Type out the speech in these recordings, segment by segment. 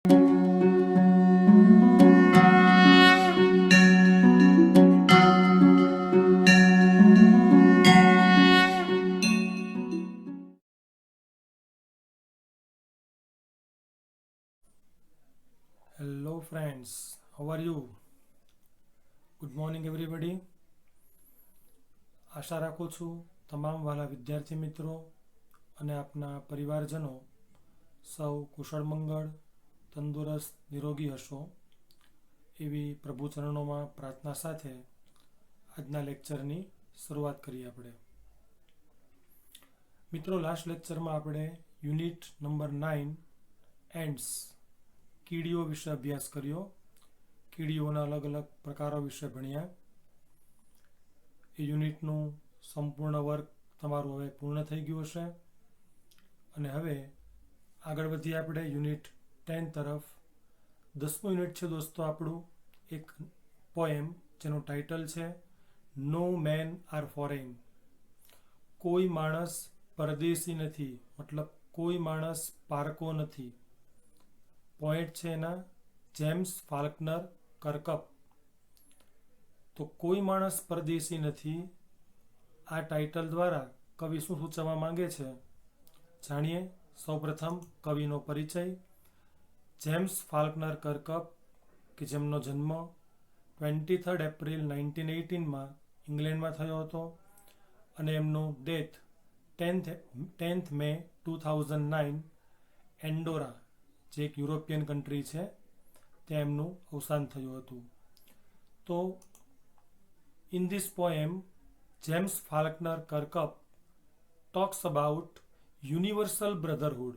Hello friends, how are you? Good morning everybody. આશા રાખું છું તમામ વાલા વિદ્યાર્થી મિત્રો અને આપના પરિવારજનો સૌ કુશળ મંગળ, તંદુરસ્ત, નિરોગી હશો એવી પ્રભુ ચરણોમાં પ્રાર્થના સાથે આજના લેક્ચરની શરૂઆત કરીએ આપણે. મિત્રો, લાસ્ટ લેક્ચરમાં આપણે યુનિટ નંબર 9 એન્ડ્સ કીડીઓ વિશે અભ્યાસ કર્યો. કીડીઓના અલગ અલગ પ્રકારો વિશે ભણ્યા. એ યુનિટનું સંપૂર્ણ વર્ક તમારું હવે પૂર્ણ થઈ ગયું હશે અને હવે આગળ વધીએ આપણે યુનિટ 10 તરફ. 10મું યુનિટ છે દોસ્તો આપણું એક પોએમ જેનું ટાઇટલ છે નો મેન આર ફોરેન. કોઈ માણસ પરદેશી નથી, મતલબ કોઈ માણસ પારકો નથી. પોએટ છે એના જેમ્સ ફાલ્કનર કર્કપ. તો કોઈ માણસ પરદેશી નથી, આ ટાઇટલ દ્વારા કવિ શું સૂચવવા માંગે છે જાણીએ. સૌપ્રથમ કવિનો પરિચય. જેમ્સ ફાલ્કનર કર્કપ કે જેમનો જન્મ 23 એપ્રિલ 1918 ઇંગ્લેન્ડમાં થયો હતો અને એમનું ડેથ 10th મે 2009 એન્ડોરા જે એક યુરોપિયન કન્ટ્રી છે ત્યાં એમનું અવસાન થયું હતું. તો in this poem, James Faulkner Kirkup talks about universal brotherhood,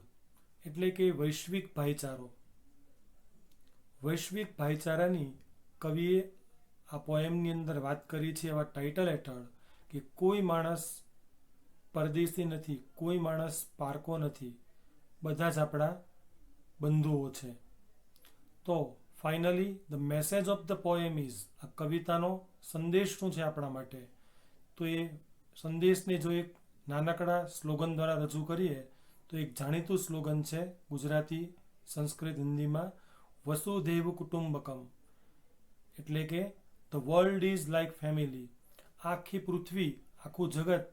એટલે કે વૈશ્વિક ભાઈચારો. વૈશ્વિક ભાઈચારાની કવિએ આ પોએમની અંદર વાત કરી છે એવા ટાઇટલ હેઠળ કે કોઈ માણસ પરદેશી નથી, કોઈ માણસ પારકો નથી, બધા જ આપણા બંધુઓ છે. તો finally the message of the poem is, આ કવિતાનો સંદેશ શું છે આપણા માટે, તો એ સંદેશને જો એક નાનકડા સ્લોગન દ્વારા રજૂ કરીએ તો એક જાણીતું સ્લોગન છે ગુજરાતી, સંસ્કૃત, હિન્દીમાં વસુધૈવ કુટુંબકમ, એટલે કે the world is like family. આખી પૃથ્વી, આખું જગત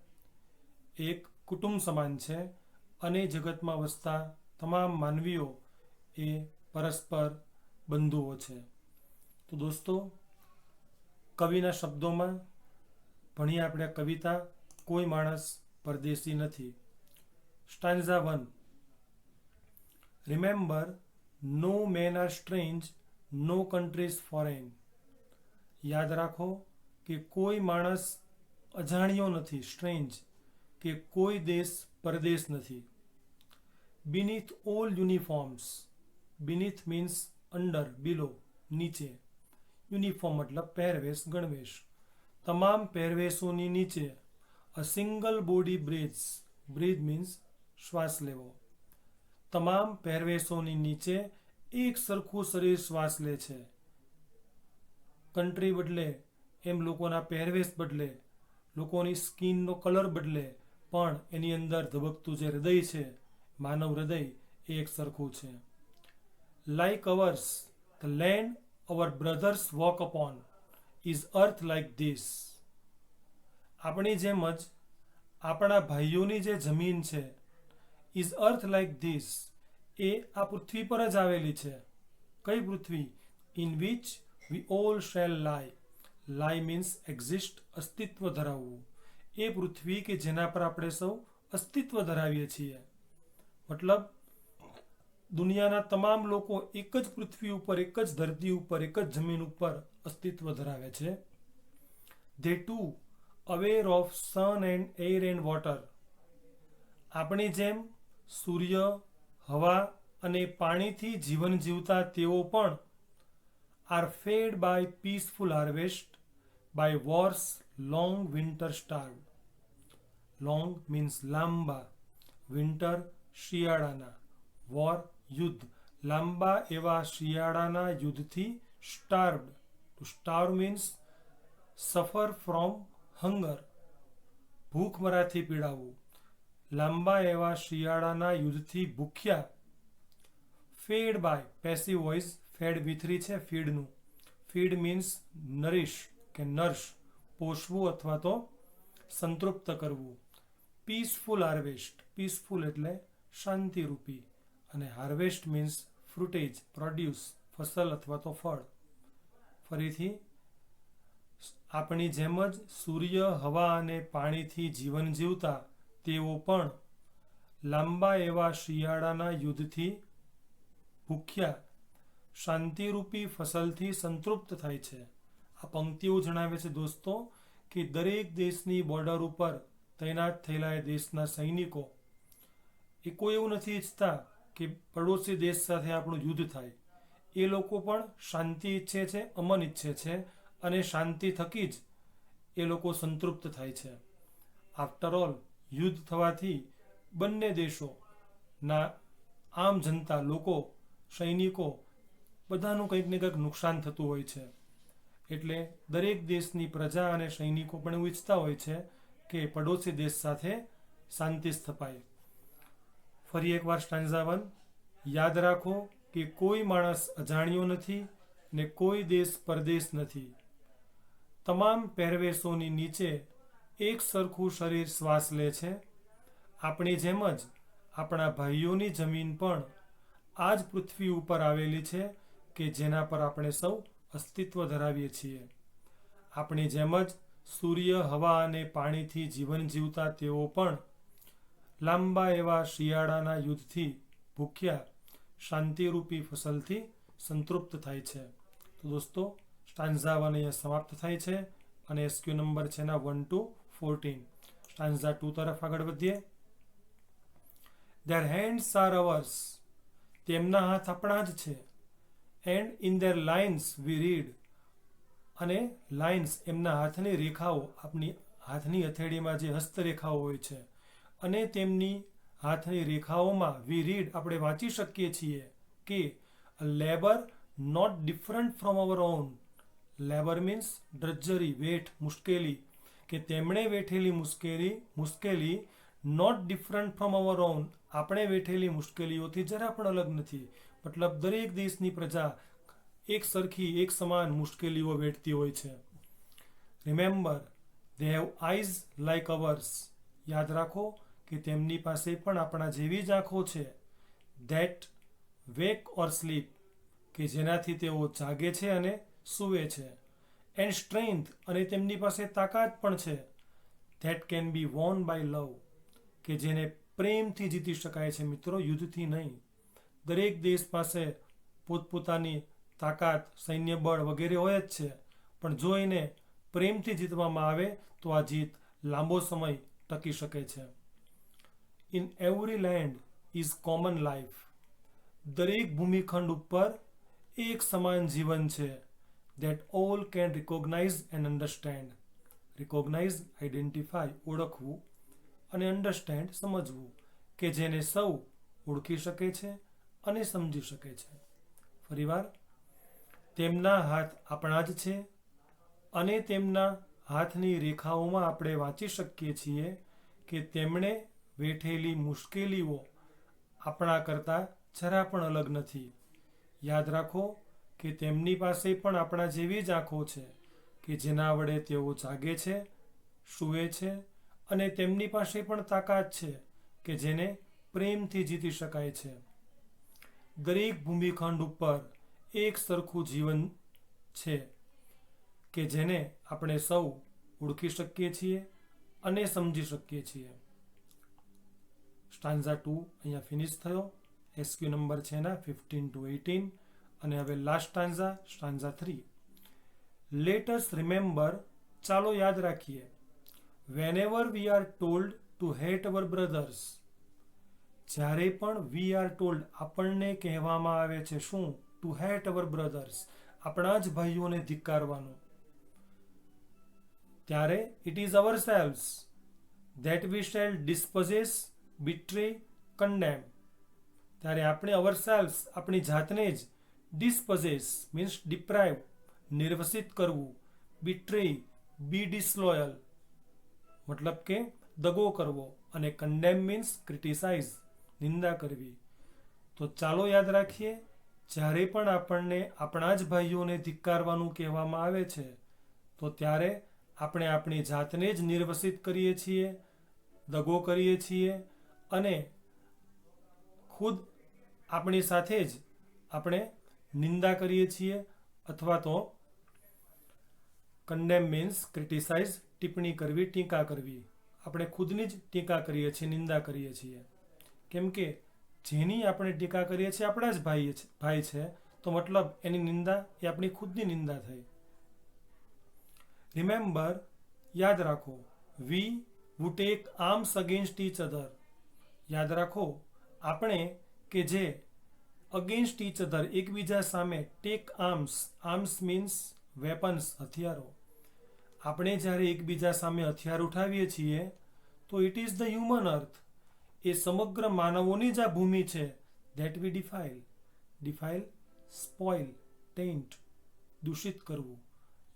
એક કુટુંબ સમાન છે અને જગતમાં વસતા તમામ માનવીઓ એ પરસ્પર બંધુઓ છે. તો દોસ્તો, કવિના શબ્દોમાં ભણીએ આપણે કવિતા કોઈ માણસ પરદેશી નથી. Stanza 1. Remember, no men R strange, નો કન્ટ્રીઝ ફોરેન. યાદ રાખો કે કોઈ માણસ અજાણ્યો નથી, સ્ટ્રેન્જ, કે કોઈ દેશ પરદેશ નથી. Beneath all uniforms, beneath means under, below, નીચે. યુનિફોર્મ મતલબ પહેરવેશ, ગણવેશ. તમામ પહેરવેશોની નીચે a single body breaths, breath means શ્વાસ લેવો. તમામ પહેરવેશોની નીચે એક સરખું શરીર શ્વાસ લે છે. કન્ટ્રી બદલે એમ લોકોના પહેરવેશ બદલે, લોકોની સ્કિનનો કલર બદલે, પણ એની અંદર ધબકતું જે હૃદય છે, માનવ હૃદય, એ એક સરખું છે. Like hours, the land our brothers walk upon is earth like this. આપણી જેમ જ આપણા ભાઈઓની જે જમીન છે is earth like this, એ આ પૃથ્વી પર જ આવેલી છે. કઈ પૃથ્વી? in which we all shall lie. lie means exist, અસ્તિત્વ ધરાવવું. એ પૃથ્વી કે જેના પર આપણે સૌ અસ્તિત્વ ધરાવીએ છીએ. મતલબ દુનિયાના તમામ લોકો એક જ પૃથ્વી ઉપર, એક જ ધરતી ઉપર, એક જ જમીન ઉપર અસ્તિત્વ ધરાવે છે. They too aware of sun and air and water. આપણી જેમ સૂર્ય, હવા અને પાણીથી જીવન જીવતા તેઓ પણ are fed by peaceful harvest, by wars long winter starved. Long means લાંબા, winter શિયાળાના, war યુદ્ધ, લાંબા એવા શિયાળાના યુદ્ધથી starved. To starve means suffer from hunger, ભૂખમરાથી પીડાવું. લાંબા એવા શિયાળાના યુદ્ધથી ભૂખ્યા. Fed by passive voice, fed V3 છે ફીડનું. ફીડ મીન્સ નરિશ કે નર્શ, પોષવું અથવા તો સંતૃપ્ત કરવું. પીસફુલ હાર્વેસ્ટ, પીસફુલ એટલે શાંતિરૂપી, અને હાર્વેસ્ટ મીન્સ ફ્રુટેજ, પ્રોડ્યુસ, ફસલ અથવા તો ફળ. ફરીથી, આપણી જેમ જ સૂર્ય, હવા અને પાણીથી જીવન જીવતા તેઓ પણ લાંબા એવા શિયાળાના યુદ્ધથી ભૂખ્યા શાંતિરૂપી ફસલથી સંતૃપ્ત થાય છે. આ પંક્તિઓ જણાવે છે દોસ્તો કે દરેક દેશની બોર્ડર ઉપર તૈનાત થયેલા એ દેશના સૈનિકો એ કોઈ એવું નથી ઈચ્છતા કે પડોશી દેશ સાથે આપણું યુદ્ધ થાય. એ લોકો પણ શાંતિ ઈચ્છે છે, અમન ઈચ્છે છે, અને શાંતિ થકી જ એ લોકો સંતૃપ્ત થાય છે. આફ્ટર ઓલ, યુદ્ધ થવાથી બંને દેશોના આમ જનતા, લોકો, સૈનિકો બધાનું કંઈક ને કંઈક નુકસાન થતું હોય છે. એટલે દરેક દેશની પ્રજા અને સૈનિકો પણ એવું ઈચ્છતા હોય છે કે પડોશી દેશ સાથે શાંતિ સ્થપાય. ફરી એકવાર સ્ટાન્ઝા 1 યાદ રાખો કે કોઈ માણસ અજાણ્યો નથી ને કોઈ દેશ પરદેશ નથી. તમામ પહેરવેશોની નીચે એક સરખું શરીર શ્વાસ લે છે. આપણી જેમ જ આપણા ભાઈઓની જમીન પણ આ જ પૃથ્વી ઉપર આવેલી છે કે જેના પર આપણે સૌ અસ્તિત્વ ધરાવીએ છીએ. આપણી જેમ જ સૂર્ય, હવા અને પાણીથી જીવન જીવતા તેઓ પણ લાંબા એવા શિયાળાના યુદ્ધથી ભૂખ્યા શાંતિરૂપી ફસલથી સંતૃપ્ત થાય છે. તો દોસ્તો, સ્ટાન્ઝા 1 અહીંયા સમાપ્ત થાય છે અને એસક્યુ નંબર છે એના 1 to 14. સ્ટાન્ઝા 2 તરફ આગળ વધીએ. Their hands are ours. તેમના હાથ આપણા જ છે. And in their lines we read. અને લાઇન્સ, એમના હાથની રેખાઓ, આપણી હાથની હથેળીમાં જે હસ્તરેખાઓ હોય છે, અને તેમની હાથની રેખાઓમાં વી રીડ, આપણે વાંચી શકીએ છીએ કે labour not different from our own. Labour means drudgery, વેઠ, મુશ્કેલી, કે તેમણે વેઠેલી મુશ્કેલી not different from our own, આપણે વેઠેલી મુશ્કેલીઓથી જરા પણ અલગ નથી. મતલબ દરેક દેશની પ્રજા એક સરખી, એક સમાન મુશ્કેલીઓ વેઠતી હોય છે. Remember, they have eyes like hours. યાદ રાખો કે તેમની પાસે પણ આપણા જેવી જ આંખો છે. ધેટ વેક ઓર સ્લીપ, કે જેનાથી તેઓ જાગે છે અને સૂવે છે. એન્ડ સ્ટ્રેન્થ, અને તેમની પાસે તાકાત પણ છે. That can be won by love, કે જેને પ્રેમથી જીતી શકાય છે મિત્રો, યુદ્ધથી નહીં. દરેક દેશ પાસે પોતપોતાની તાકાત, સૈન્ય બળ વગેરે હોય જ છે, પણ જો એને પ્રેમથી જીતવામાં આવે તો આ જીત લાંબો સમય ટકી શકે છે. In every land is common life. દરેક ભૂમિખંડ ઉપર એક સમાન જીવન છે. That all can recognise and understand. Recognise, identify, ઓળખવું, અને અન્ડરસ્ટેન્ડ, સમજવું, કે જેને સૌ ઓળખી શકે છે અને સમજી શકે છે. ફરીવાર, તેમના હાથ આપણા જ છે અને તેમના હાથની રેખાઓમાં આપણે વાંચી શકીએ છીએ કે તેમણે વેઠેલી મુશ્કેલીઓ આપણા કરતાં જરા પણ અલગ નથી. યાદ રાખો કે તેમની પાસે પણ આપણા જેવી જ આંખો છે કે જેના વડે તેઓ જાગે છે, સૂવે છે, અને તેમની પાસે પણ તાકાત છે કે જેને પ્રેમથી જીતી શકાય છે. દરેક ભૂમિખંડ ઉપર એક સરખું જીવન છે કે જેને આપણે સૌ ઓળખી શકીએ છીએ અને સમજી શકીએ છીએ. સ્ટાન્ઝા 2 અહીંયા ફિનિશ થયો. એસક્યુ નંબર છે એના 15 to 18. અને હવે last stanza 3. Let us remember, ચાલો યાદ રાખીએ. Whenever we are told to hate our brothers. જ્યારે પણ વી આર ટોલ્ડ, આપણને કહેવામાં આવે છે શું? ટુ હેટ અવર બ્રધર્સ, આપણા જ ભાઈઓને ધિક્કારવાનું. ત્યારે it is our selves that we shall dispossess, betray, condemn. ત્યારે આપણે અવર સેલ્વ્સ, આપણી જાતને જ, ડિસ્પોઝેસ મીન્સ ડિપ્રાઇવ, નિર્વસિત કરવું, બિટ્રે, બી ડિસલોયલ, મતલબ કે દગો કરવો, અને કન્ડેમ મીન્સ ક્રિટિસાઇઝ, નિંદા કરવી. તો ચાલો યાદ રાખીએ, જ્યારે પણ આપણને આપણા જ ભાઈઓને ધિક્કારવાનું કહેવામાં આવે છે તો ત્યારે આપણે આપણી જાતને જ નિર્વસિત કરીએ છીએ, દગો કરીએ છીએ અને ખુદ આપણી સાથે જ આપણે નિંદા કરીએ છીએ, અથવા તો કન્ડેમ મીન્સ ક્રિટિસાઇઝ, ટિપ્પણી કરવી, ટીકા કરવી. આપણે ખુદની જ ટીકા કરીએ છીએ, નિંદા કરીએ છીએ. કેમ કે જેની આપણે ટીકા કરીએ છીએ આપણા જ ભાઈ છે, તો મતલબ એની નિંદા એ આપણી ખુદની નિંદા થઈ. રિમેમ્બર, યાદ રાખો, વી who take arms against each other. યાદ રાખો, આપણે કે જે અગેન્સ્ટ each other, એકબીજા સામે, ટેક આર્મ્સ મીન્સ વેપન્સ, હથિયારો. આપણે જ્યારે એકબીજા સામે હથિયાર ઉઠાવીએ છીએ તો ઇટ ઇઝ ધ હ્યુમન અર્થ. એ સમગ્ર માનવોની જ આ ભૂમિ છે. ધેટ વી ડિફાઇલ, સ્પોઇલ, ટેન્ટ, દૂષિત કરવું.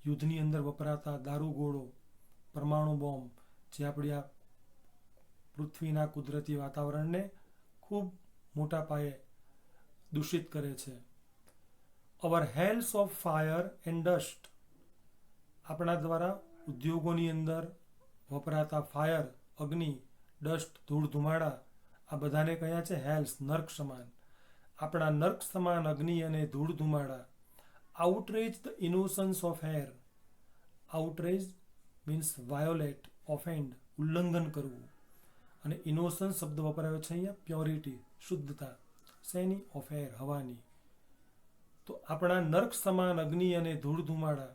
યુદ્ધની અંદર વપરાતા દારૂગોળો, પરમાણુ બોમ્બ, જે આપણી આ પૃથ્વીના કુદરતી વાતાવરણને ખૂબ મોટા પાયે દૂષિત કરે છે. અવર હેલ્સ ઓફ ફાયર એન્ડ ડસ્ટ. આપણા દ્વારા ઉદ્યોગોની અંદર વપરાતા ફાયર, અગ્નિ, ડસ્ટ, ધૂળ ધુમાડા, આ બધાને કયા છે? હેલ્સ, નર્ક સમાન. આપણા નર્ક સમાન અગ્નિ અને ધૂળ ધુમાડા. Outrage the innocence of air. Outrage means violate, offend, ઉલ્લંઘન કરવું. અને ઇનોસન્સ શબ્દ વપરાયો છે અહીંયા, પ્યોરિટી, શુદ્ધતા. શેની? ઓફ એર, હવાની. તો આપણા નર્ક સમાન અગ્નિ અને ધૂળ ધુમાડા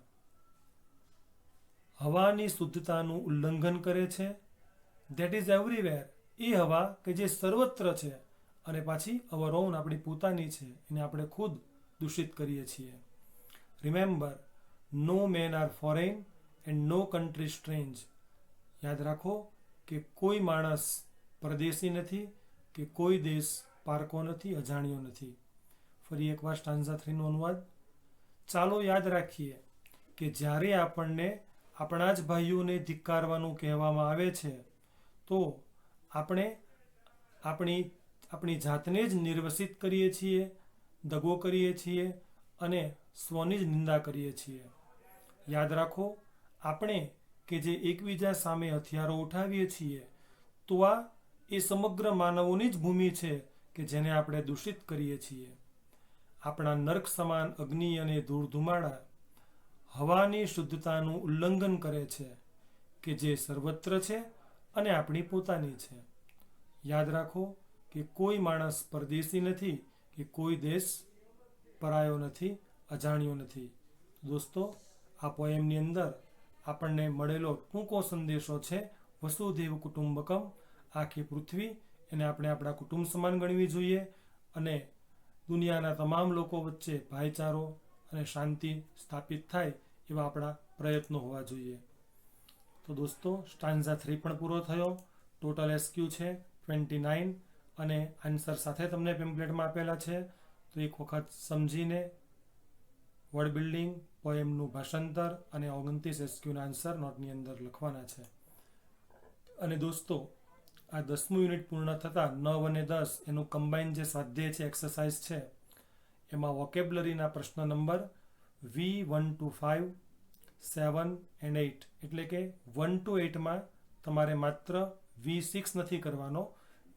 હવાની શુદ્ધતાનું ઉલ્લંઘન કરે છે. That is everywhere. એ હવા કે જે સર્વત્ર છે અને પાછી અવર ઓન, આપણી પોતાની છે, એને આપણે ખુદ દૂષિત કરીએ છીએ. Remember, no men are foreign and no country strange. યાદ રાખો કે કોઈ માણસ પરદેશી નથી કે કોઈ દેશ પારકો નથી, અજાણ્યો નથી. ફરી એકવાર સ્ટાન્ઝા 3 નો અનુવાદ. ચાલો યાદ રાખીએ કે જ્યારે આપણને આપણા જ ભાઈઓને ધિક્કારવાનું કહેવામાં આવે છે તો આપણે આપણી જાતને જ નિર્વસિત કરીએ છીએ, દગો કરીએ છીએ અને સ્વની જ નિંદા કરીએ છીએ. યાદ રાખો, આપણે કે જે એકબીજા સામે હથિયારો ઉઠાવીએ છીએ તો આ એ સમગ્ર માનવોની જ ભૂમિ છે કે જેને આપણે દૂષિત કરીએ છીએ. આપણા નર્ક સમાન અગ્નિ અને ધૂળ ધુમાડા હવાની શુદ્ધતાનું ઉલ્લંઘન કરે છે કે જે સર્વત્ર છે અને આપણી પોતાની છે. યાદ રાખો કે કોઈ માણસ પરદેશી નથી કે કોઈ દેશ પરાયો નથી, અજાણ્યો નથી. દોસ્તો, આ પોએમની અંદર આપણને મળેલો ટૂંકો સંદેશો છે વસુધૈવ કુટુંબકમ. આખી પૃથ્વી એને આપણે આપણા કુટુંબ સમાન ગણવી જોઈએ અને દુનિયાના તમામ લોકો વચ્ચે ભાઈચારો અને શાંતિ સ્થાપિત થાય એવા આપણા પ્રયત્નો હોવા જોઈએ. તો દોસ્તો, સ્ટાન્ઝા 3 પણ પૂરો થયો. ટોટલ એસક્યુ છે 29 અને આન્સર સાથે તમને પેમ્પલેટમાં આપેલા છે. તો એક વખત સમજીને વર્ડ બિલ્ડિંગ, પોએમનું ભાષાંતર અને 29 એસક્યુના આન્સર નોટની અંદર લખવાના છે. અને દોસ્તો, આ 10મું યુનિટ પૂર્ણ થતાં 9 અને 10 એનું કમ્બાઇન જે સ્વાધ્યાય છે, એક્સરસાઇઝ છે, એમાં વોકેબ્લરીના પ્રશ્ન નંબર V1 to 5, 7 and 8, એટલે કે 1 to 8માં તમારે માત્ર V6 નથી કરવાનો.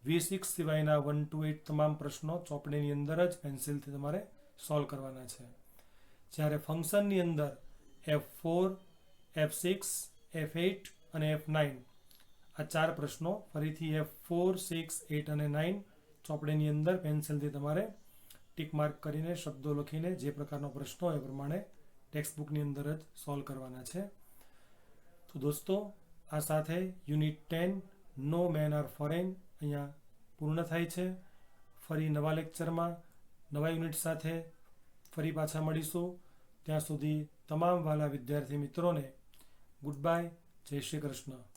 V6 સિવાયના 1 to 8 તમામ પ્રશ્નો ચોપડીની અંદર જ પેન્સિલથી તમારે સોલ્વ કરવાના છે. જ્યારે ફંક્શનની અંદર F4, F6, F8 અને F9 આ 4 પ્રશ્નો ફરીથી F4, 6, 8 અને 9 ચોપડીની અંદર પેન્સિલથી તમારે ટીક માર્ક કરીને, શબ્દો લખીને જે પ્રકારનો પ્રશ્ન હોય એ પ્રમાણે ટેક્સ્ટબુકની અંદર જ સોલ્વ કરવાના છે. તો દોસ્તો, આ સાથે unit 10 no men are foreign અહીંયા પૂર્ણ થાય છે. ફરી નવા લેક્ચરમાં નવા યુનિટ સાથે ફરી પાછા મળીશું. ત્યાં સુધી તમામ વાલા વિદ્યાર્થી મિત્રોને ગુડ બાય, જય શ્રી કૃષ્ણ.